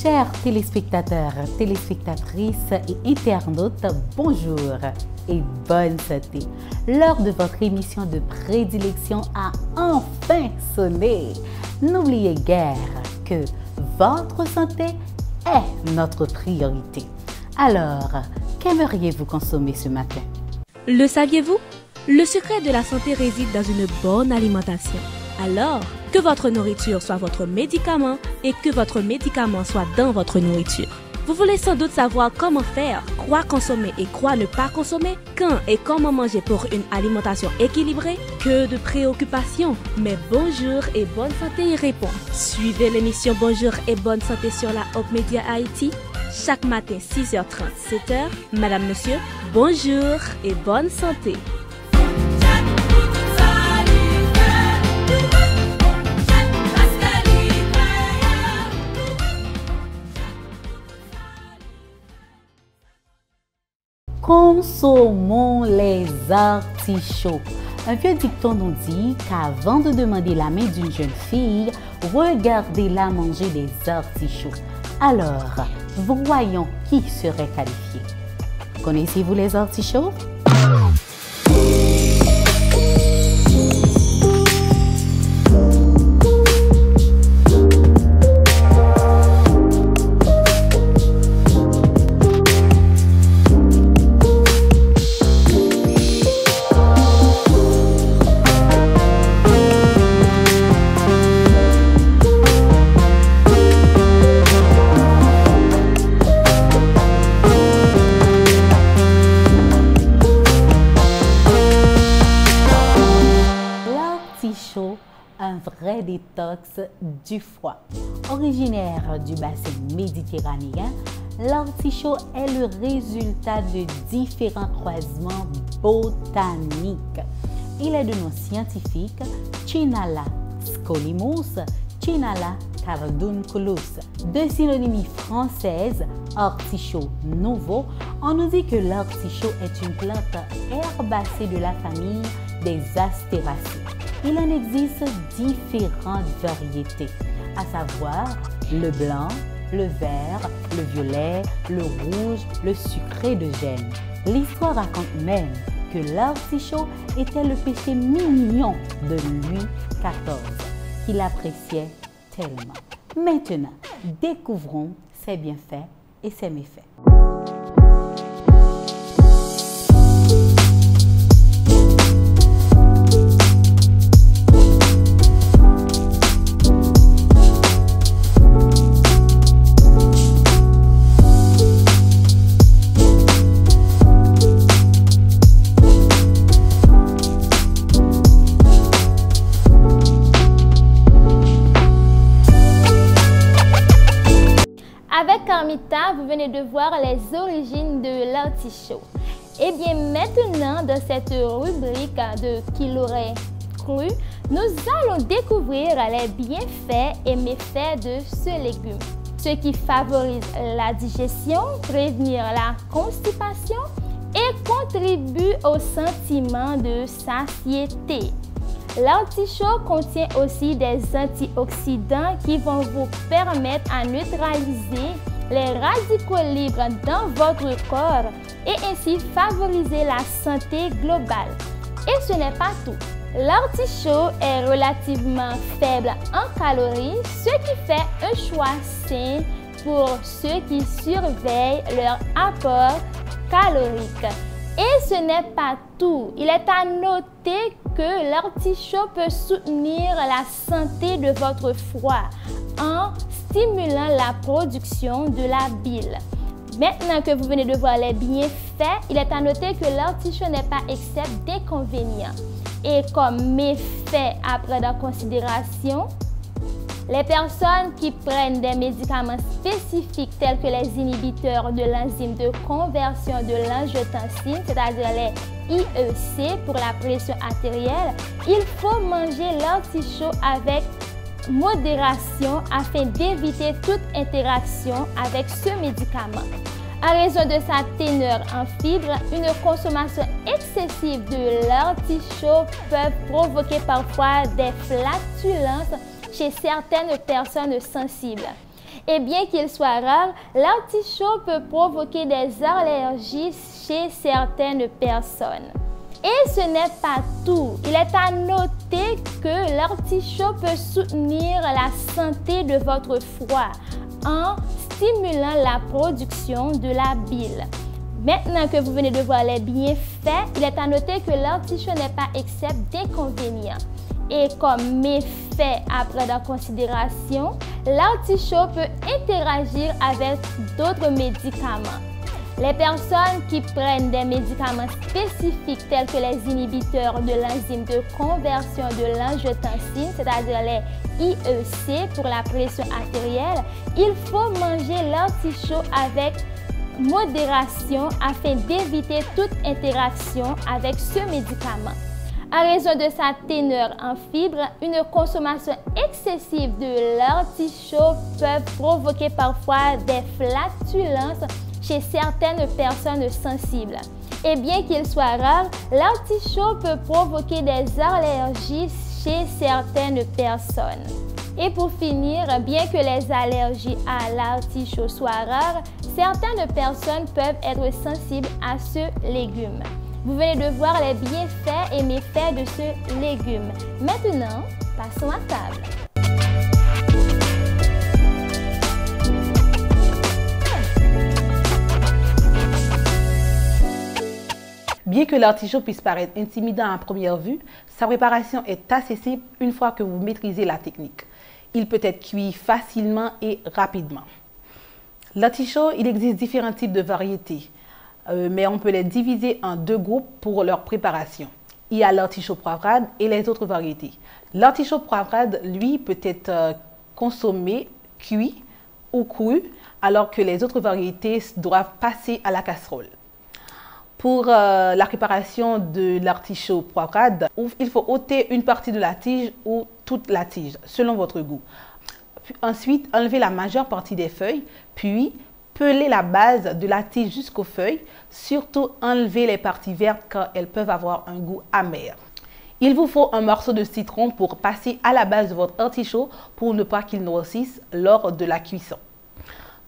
Chers téléspectateurs, téléspectatrices et internautes, bonjour et bonne santé. L'heure de votre émission de prédilection a enfin sonné. N'oubliez guère que votre santé est notre priorité. Alors, qu'aimeriez-vous consommer ce matin? Le saviez-vous? Le secret de la santé réside dans une bonne alimentation. Alors, que votre nourriture soit votre médicament et que votre médicament soit dans votre nourriture. Vous voulez sans doute savoir comment faire, quoi consommer et quoi ne pas consommer, quand et comment manger pour une alimentation équilibrée? Que de préoccupations! Mais Bonjour et Bonne Santé y répond. Suivez l'émission Bonjour et Bonne Santé sur la Hope Media Haïti. Chaque matin 6h30, 7h, Madame, Monsieur, bonjour et bonne santé. Consommons les artichauts. Un vieux dicton nous dit qu'avant de demander la main d'une jeune fille, regardez-la manger des artichauts. Alors, voyons qui serait qualifié. Connaissez-vous les artichauts? Un vrai détox du foie. Originaire du bassin méditerranéen, l'artichaut est le résultat de différents croisements botaniques. Il est de nom scientifique Chinala scolimus, Chinala cardunculus. De synonymie française, artichaut nouveau, on nous dit que l'artichaut est une plante herbacée de la famille des Astéracées. Il en existe différentes variétés, à savoir le blanc, le vert, le violet, le rouge, le sucré de gêne. L'histoire raconte même que l'artichaut était le péché mignon de Louis XIV, qu'il appréciait tellement. Maintenant, découvrons ses bienfaits et ses méfaits. Avec Carmita, vous venez de voir les origines de l'artichaut. Et bien maintenant, dans cette rubrique de Qui l'aurait cru, nous allons découvrir les bienfaits et méfaits de ce légume. Ce qui favorise la digestion, prévenir la constipation et contribue au sentiment de satiété. L'artichaut contient aussi des antioxydants qui vont vous permettre à neutraliser les radicaux libres dans votre corps et ainsi favoriser la santé globale. Et ce n'est pas tout. L'artichaut est relativement faible en calories, ce qui fait un choix sain pour ceux qui surveillent leur apport calorique. Et ce n'est pas tout. Il est à noter que l'artichaut peut soutenir la santé de votre foie en stimulant la production de la bile. Maintenant que vous venez de voir les bienfaits, il est à noter que l'artichaut n'est pas exempt d'inconvénients. Et comme méfait à prendre en considération, les personnes qui prennent des médicaments spécifiques tels que les inhibiteurs de l'enzyme de conversion de l'angiotensine, c'est-à-dire les IEC pour la pression artérielle, il faut manger l'artichaut avec modération afin d'éviter toute interaction avec ce médicament. À raison de sa teneur en fibres, une consommation excessive de l'artichaut peut provoquer parfois des flatulences chez certaines personnes sensibles. Et bien qu'il soit rare, l'artichaut peut provoquer des allergies chez certaines personnes. Et ce n'est pas tout. Il est à noter que l'artichaut peut soutenir la santé de votre foie en stimulant la production de la bile. Maintenant que vous venez de voir les bienfaits, il est à noter que l'artichaut n'est pas exempt d'inconvénients. Et comme méfait à prendre en considération, l'artichaut peut interagir avec d'autres médicaments. Les personnes qui prennent des médicaments spécifiques tels que les inhibiteurs de l'enzyme de conversion de l'angiotensine, c'est-à-dire les IEC pour la pression artérielle, il faut manger l'artichaut avec modération afin d'éviter toute interaction avec ce médicament. À raison de sa teneur en fibres, une consommation excessive de l'artichaut peut provoquer parfois des flatulences chez certaines personnes sensibles. Et bien qu'il soit rare, l'artichaut peut provoquer des allergies chez certaines personnes. Et pour finir, bien que les allergies à l'artichaut soient rares, certaines personnes peuvent être sensibles à ce légume. Vous venez de voir les bienfaits et méfaits de ce légume. Maintenant, passons à table. Bien que l'artichaut puisse paraître intimidant à première vue, sa préparation est assez simple une fois que vous maîtrisez la technique. Il peut être cuit facilement et rapidement. L'artichaut, il existe différents types de variétés, mais on peut les diviser en deux groupes pour leur préparation. Il y a l'artichaut poivrade et les autres variétés. L'artichaut poivrade, lui, peut être consommé, cuit ou cru, alors que les autres variétés doivent passer à la casserole. Pour la préparation de l'artichaut poivrade, il faut ôter une partie de la tige ou toute la tige, selon votre goût. Ensuite, enlever la majeure partie des feuilles, puis peler la base de la tige jusqu'aux feuilles, surtout enlever les parties vertes car elles peuvent avoir un goût amer. Il vous faut un morceau de citron pour passer à la base de votre artichaut pour ne pas qu'il noircisse lors de la cuisson.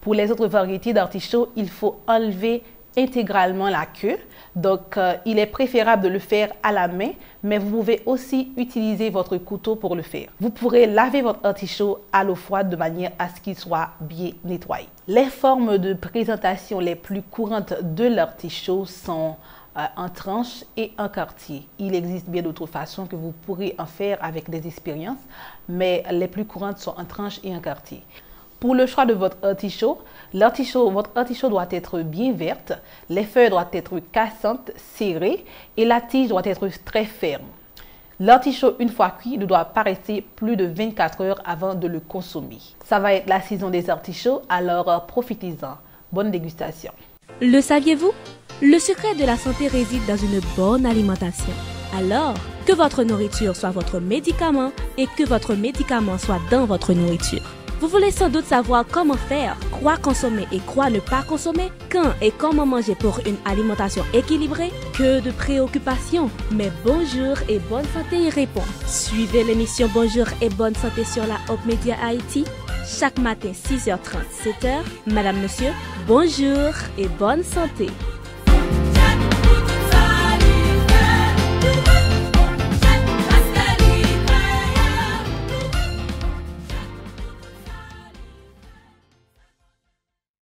Pour les autres variétés d'artichaut, il faut enlever intégralement la queue, donc il est préférable de le faire à la main, mais vous pouvez aussi utiliser votre couteau pour le faire. Vous pourrez laver votre artichaut à l'eau froide de manière à ce qu'il soit bien nettoyé. Les formes de présentation les plus courantes de l'artichaut sont en tranche et en quartier. Il existe bien d'autres façons que vous pourrez en faire avec des expériences, mais les plus courantes sont en tranche et en quartier. Pour le choix de votre artichaut, votre artichaut doit être bien verte, les feuilles doivent être cassantes, serrées et la tige doit être très ferme. L'artichaut, une fois cuit, ne doit pas rester plus de 24 heures avant de le consommer. Ça va être la saison des artichauts, alors profitez-en. Bonne dégustation. Le saviez-vous? Le secret de la santé réside dans une bonne alimentation. Alors, que votre nourriture soit votre médicament et que votre médicament soit dans votre nourriture. Vous voulez sans doute savoir comment faire, quoi consommer et quoi ne pas consommer, quand et comment manger pour une alimentation équilibrée? Que de préoccupations, mais Bonjour et Bonne Santé y répond. Suivez l'émission Bonjour et Bonne Santé sur la Hope Media Haïti. Chaque matin 6h30, 7h, Madame, Monsieur, bonjour et bonne santé.